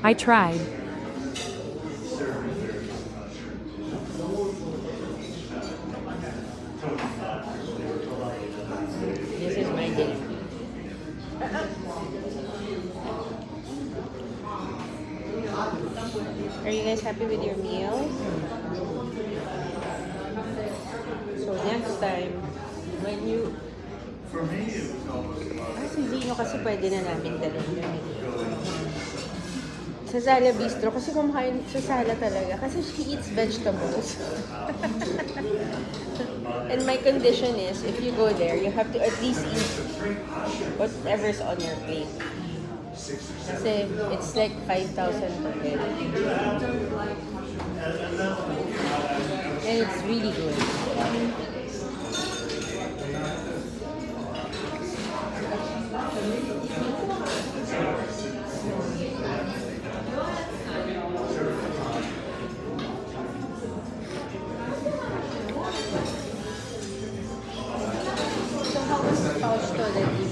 I tried. This is my dinner. Are you guys happy with your meal? So next time, when you... Si Zino kasi pwede na namin dalhin yun. Sa Zala Bistro, kasi kumakain sa Zala talaga. Kasi she eats vegetables. And my condition is, if you go there, you have to at least eat whatever's on your plate. Kasi it's like 5,000 per head. And it's really good. So how was the pouch to that you